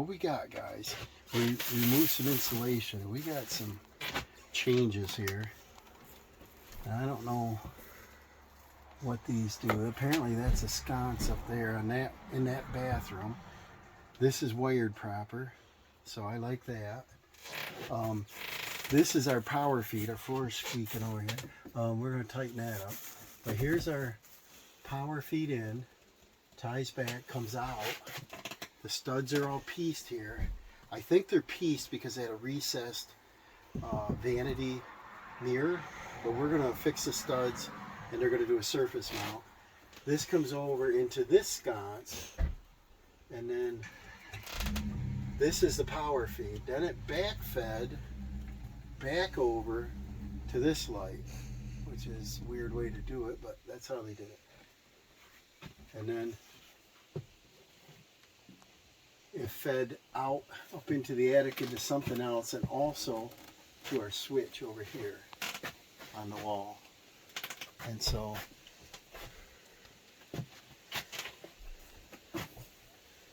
what we got, guys, we removed some insulation. We got some changes here. I don't know what these do. Apparently that's a sconce up there on that, in that bathroom. This is wired proper, so I like that. This is our power feed. Our floor is squeaking over here. We're going to tighten that up. But here's our power feed in. Ties back, comes out. The studs are all pieced here. I think they're pieced because they had a recessed vanity mirror. But we're going to fix the studs and they're going to do a surface mount. This comes over into this sconce. And then this is the power feed. Then it backfed back over to this light, which is a weird way to do it, but that's how they did it. And then it fed out up into the attic into something else, and also to our switch over here on the wall. And so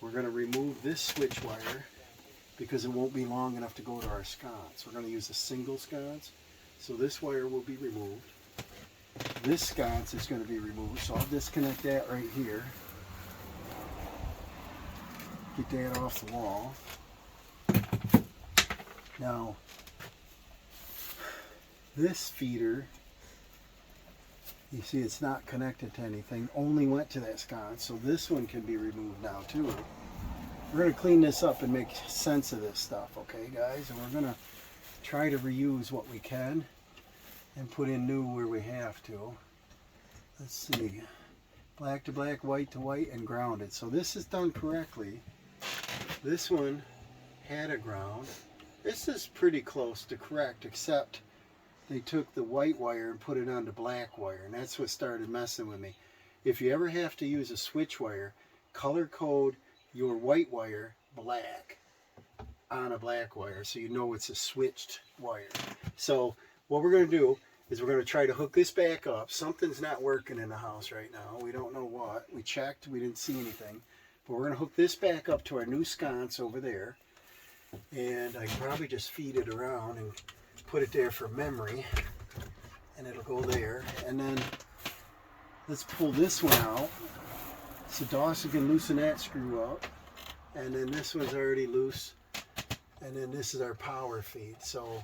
we're going to remove this switch wire because it won't be long enough to go to our sconce. We're going to use a single sconce, so this wire will be removed. This sconce is going to be removed, so I'll disconnect that right here. Get that off the wall. Now, this feeder, you see it's not connected to anything, only went to that sconce, so this one can be removed now too. We're going to clean this up and make sense of this stuff, okay guys? And we're going to try to reuse what we can and put in new where we have to. Let's see. Black to black, white to white, and grounded. So this is done correctly. This one had a ground. This is pretty close to correct, except they took the white wire and put it onto black wire, and that's what started messing with me. If you ever have to use a switch wire, color code your white wire black on a black wire so you know it's a switched wire. So what we're going to do is we're going to try to hook this back up. Something's not working in the house right now. We don't know what. We checked, we didn't see anything. But we're going to hook this back up to our new sconce over there. And I can probably just feed it around and put it there for memory. And it'll go there. And then let's pull this one out so Dawson can loosen that screw up. And then this one's already loose. And then this is our power feed. So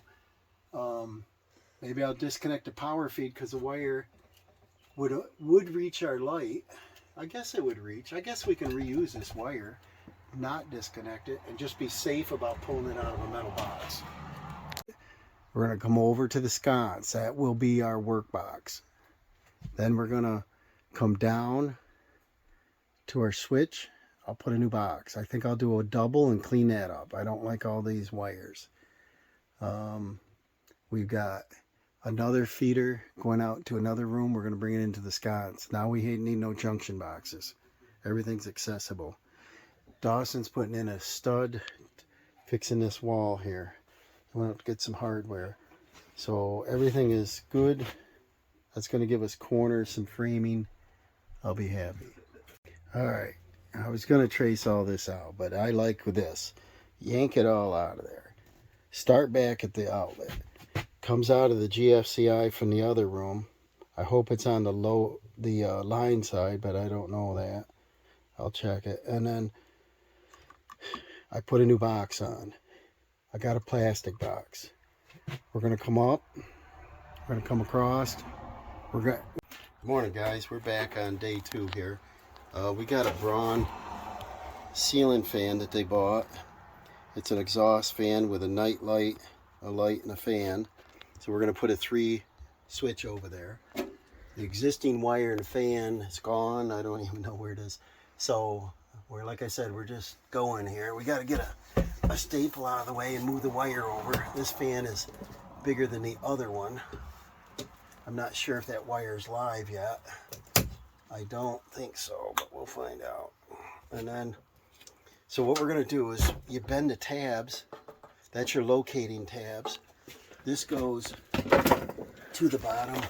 maybe I'll disconnect the power feed because the wire would reach our light. I guess it would reach. I guess we can reuse this wire, not disconnect it, and just be safe about pulling it out of a metal box. We're going to come over to the sconce. That will be our work box. Then we're going to come down to our switch. I'll put a new box. I think I'll do a double and clean that up. I don't like all these wires. We've got another feeder going out to another room. We're going to bring it into the sconce. Now we need no junction boxes. Everything's accessible. Dawson's putting in a stud, fixing this wall here. I want to get some hardware. So everything is good. That's going to give us corners, some framing. I'll be happy. Alright, I was going to trace all this out, but I like this. Yank it all out of there. Start back at the outlet. Comes out of the GFCI from the other room. I hope it's on the line side, but I don't know that. I'll check it. And then I put a new box on. I got a plastic box. We're going to come up. We're going to come across. Good morning, guys. We're back on day 2 here. We got a Braun ceiling fan that they bought. It's an exhaust fan with a night light, a light, and a fan. So we're going to put a 3 switch over there. The existing wire and fan is gone. I don't even know where it is. So we're, like I said, we're just going here. We got to get a staple out of the way and move the wire over. This fan is bigger than the other one. I'm not sure if that wire is live yet. I don't think so, but we'll find out. And then, so what we're going to do is you bend the tabs. That's your locating tabs. This goes to the bottom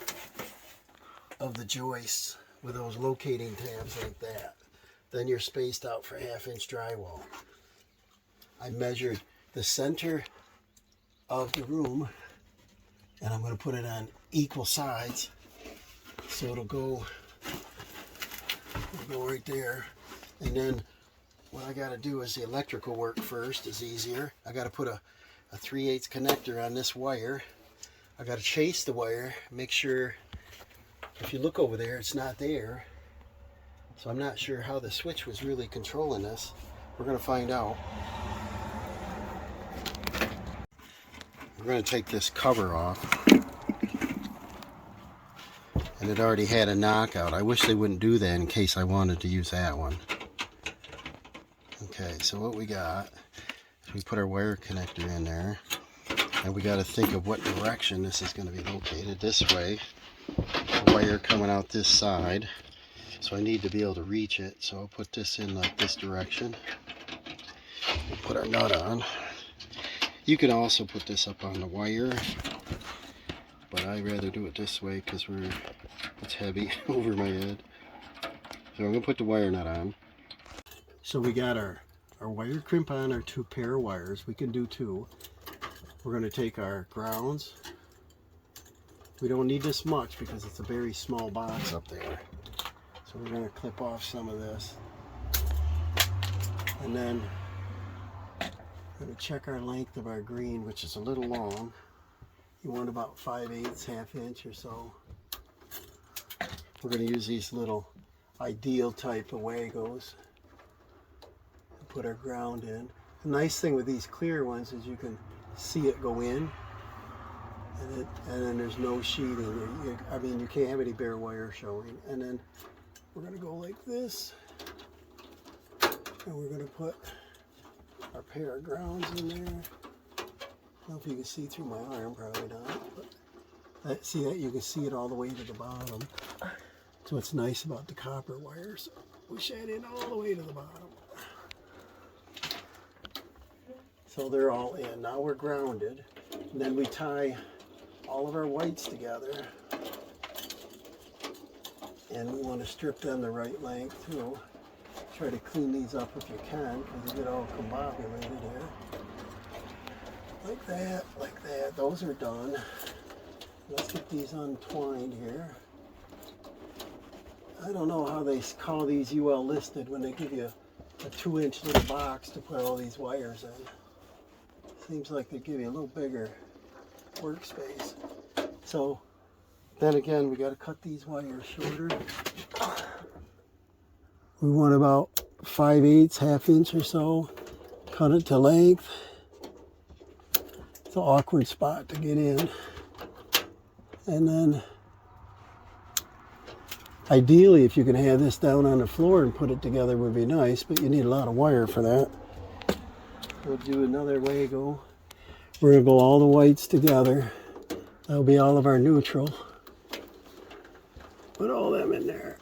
of the joists with those locating tabs like that. Then you're spaced out for 1/2 inch drywall. I measured the center of the room, and I'm going to put it on equal sides, so it'll go right there. And then what I got to do is the electrical work first is easier. I got to put a 3/8 connector on this wire. I got to chase the wire, make sure, if you look over there, it's not there. So I'm not sure how the switch was really controlling this. We're going to find out. We're going to take this cover off. And it already had a knockout. I wish they wouldn't do that in case I wanted to use that one. Okay, so what we got is we put our wire connector in there. And we got to think of what direction this is going to be located. This way. The wire coming out this side. So I need to be able to reach it. So I'll put this in like this direction. We'll put our nut on. You can also put this up on the wire. But I'd rather do it this way because it's heavy over my head. So I'm going to put the wire nut on. So we got our wire crimp on our 2 pair of wires. We can do 2. We're going to take our grounds. We don't need this much because it's a very small box up there. So we're going to clip off some of this. And then we're going to check our length of our green, which is a little long. You want about 5/8, ½ inch or so. We're going to use these little ideal type of Wagos and put our ground in. The nice thing with these clear ones is you can see it go in, and then there's no sheeting. I mean, you can't have any bare wire showing. And then we're going to go like this, and we're going to put our pair of grounds in there. I don't know if you can see through my arm, probably not, but see that you can see it all the way to the bottom. So what's nice about the copper wires, push that in all the way to the bottom. So they're all in. Now we're grounded. And then we tie all of our whites together. And we want to strip them the right length too. Try to clean these up if you can, because they get all combobulated here. Like that, like that. Those are done. Let's get these untwined here. I don't know how they call these UL listed when they give you a 2-inch little box to put all these wires in. Seems like they give you a little bigger workspace. So then again, we got to cut these wires shorter. We want about 5/8, ½ inch or so. Cut it to length. It's an awkward spot to get in. And then ideally, if you can have this down on the floor and put it together, would be nice, but you need a lot of wire for that. We'll do another Wago. We're going to go all the whites together. That'll be all of our neutral. Put all them in there.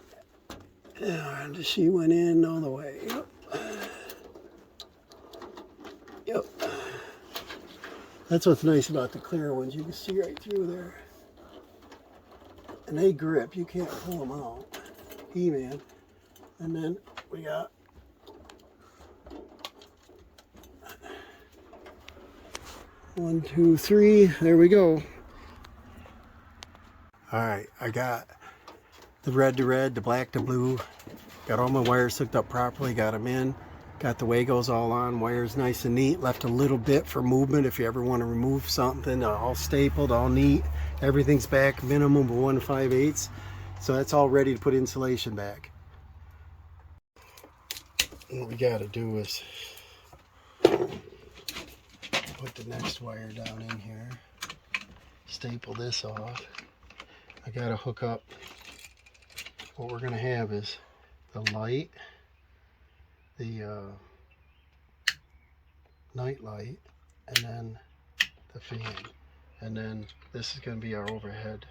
And she went in all the way. Yep. Yep. That's what's nice about the clear ones. You can see right through there. And they grip. You can't pull them out. He-Man. And then we got 1, 2, 3. There we go. Alright, I got the red to red, the black to blue. Got all my wires hooked up properly, got them in. Got the Wagos all on, wires nice and neat. Left a little bit for movement if you ever want to remove something. All stapled, all neat. Everything's back, minimum of 1 5/8. So that's all ready to put insulation back. What we got to do is put the next wire down in here. Staple this off. I got to hook up. What we're going to have is the light, the night light, and then the fan. And then this is going to be our overhead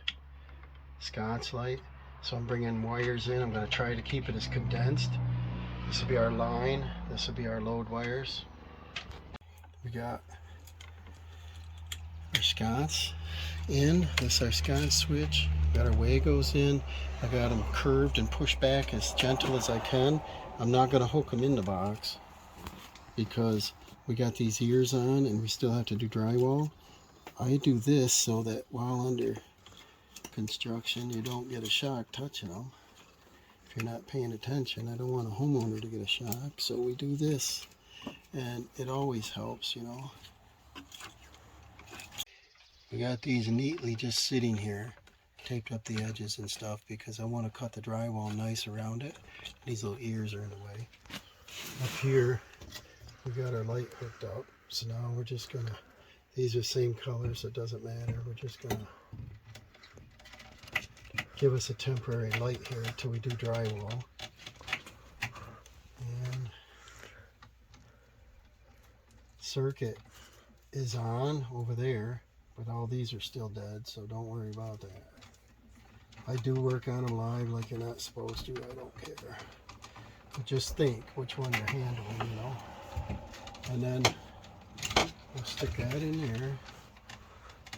sconce light. So I'm bringing wires in. I'm going to try to keep it as condensed. This will be our line. This will be our load wires. We got our sconce in. This is our sconce switch. Got our Wagos in. I got them curved and pushed back as gentle as I can. I'm not going to hook them in the box because we got these ears on and we still have to do drywall. I do this so that while under construction you don't get a shock touching them. If you're not paying attention, I don't want a homeowner to get a shock, so we do this, and it always helps, you know. We got these neatly just sitting here, taped up the edges and stuff because I want to cut the drywall nice around it. These little ears are in the way. Up here we got our light hooked up, so now we're just gonna, these are same colors, so it doesn't matter. We're just gonna give us a temporary light here until we do drywall. And circuit is on over there, but all these are still dead, so don't worry about that. I do work on them live like you're not supposed to, I don't care. But just think which one you're handling, you know. And then we'll stick that in there,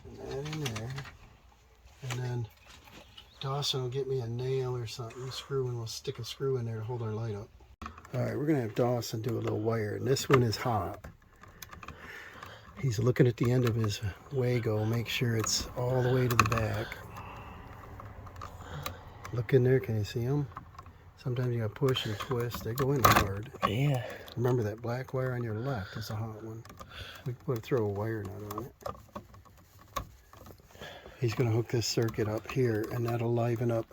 and that in there, and then Dawson will get me a nail or something, screw, and we'll stick a screw in there to hold our light up. Alright, we're going to have Dawson do a little wire, and this one is hot. He's looking at the end of his Wago, make sure it's all the way to the back. Look in there, can you see them? Sometimes you got to push and twist, they go in hard. Yeah. Remember that black wire on your left is a hot one. We could throw a wire nut on it. He's going to hook this circuit up here, and that'll liven up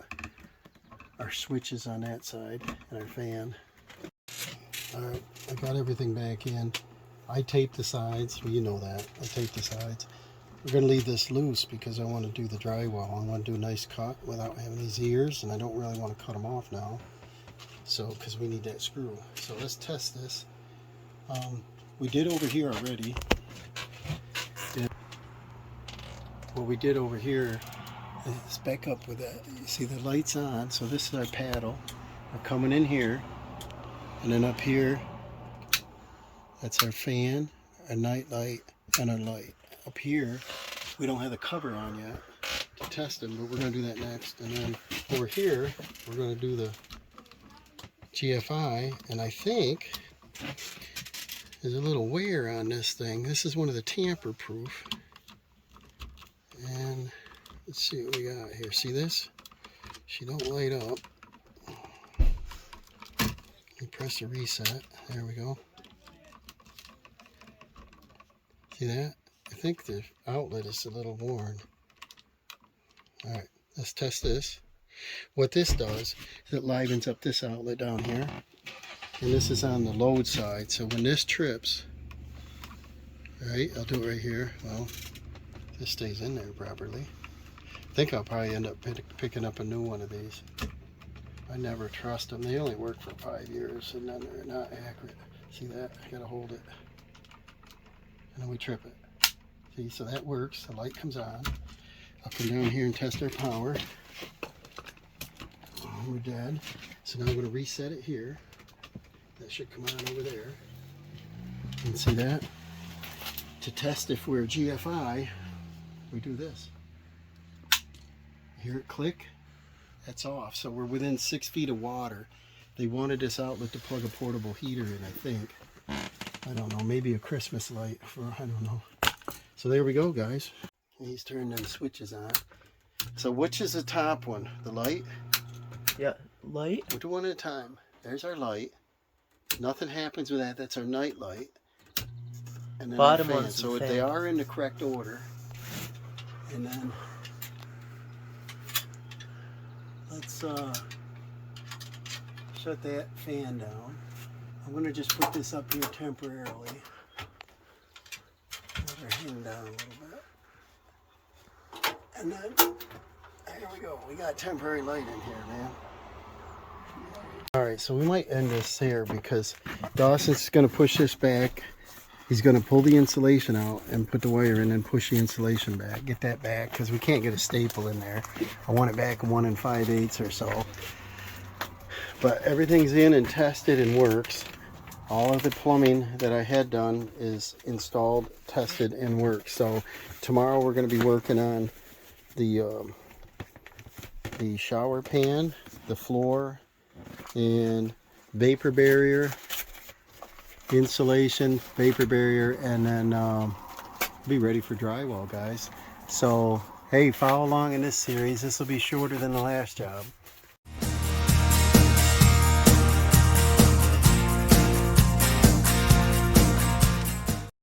our switches on that side and our fan. Alright, I got everything back in. I taped the sides, well, you know that. I taped the sides. We're going to leave this loose because I want to do the drywall. I want to do a nice cut without having these ears, and I don't really want to cut them off now. So, because we need that screw. So let's test this. We did over here already. What we did over here is back up with that. You see the lights on, so this is our paddle. We're coming in here, and then up here, that's our fan, our night light, and our light. Up here, we don't have the cover on yet to test them, but we're going to do that next. And then over here, we're going to do the GFI, and I think there's a little wear on this thing. This is one of the tamper-proof. And let's see what we got here. See this? She don't light up. You press the reset. There we go. See that? I think the outlet is a little worn. Alright, let's test this. What this does is it livens up this outlet down here. And this is on the load side. So when this trips, right, I'll do it right here. Well, this stays in there properly. I think I'll probably end up picking up a new one of these. I never trust them. They only work for 5 years and then they're not accurate. See that? I gotta hold it. And then we trip it. See, so that works. The light comes on. Up and down here and test our power. We're dead. So now I'm going to reset it here. That should come on over there. And see that? To test if we're GFI, we do this. Hear it click? That's off. So we're within 6 feet of water. They wanted this outlet to plug a portable heater in, I think. I don't know, maybe a Christmas light for, I don't know. So there we go, guys. He's turning them switches on. So which is the top one? The light? Yeah, light. We'll do one at a time. There's our light. Nothing happens with that. That's our night light. And then Bottom our fan. one's the So fan. they are in the correct order. And then let's shut that fan down. I'm going to just put this up here temporarily. Let her hang down a little bit. And then, there we go. We got temporary light in here, man. Alright, so we might end this here because Dawson's going to push this back. He's going to pull the insulation out and put the wire in and push the insulation back. Get that back because we can't get a staple in there. I want it back 1 5/8 or so. But everything's in and tested and works. All of the plumbing that I had done is installed, tested, and works. So tomorrow we're going to be working on the shower pan, the floor, and vapor barrier, insulation, vapor barrier, and then be ready for drywall, guys. So hey, follow along in this series. This will be shorter than the last job.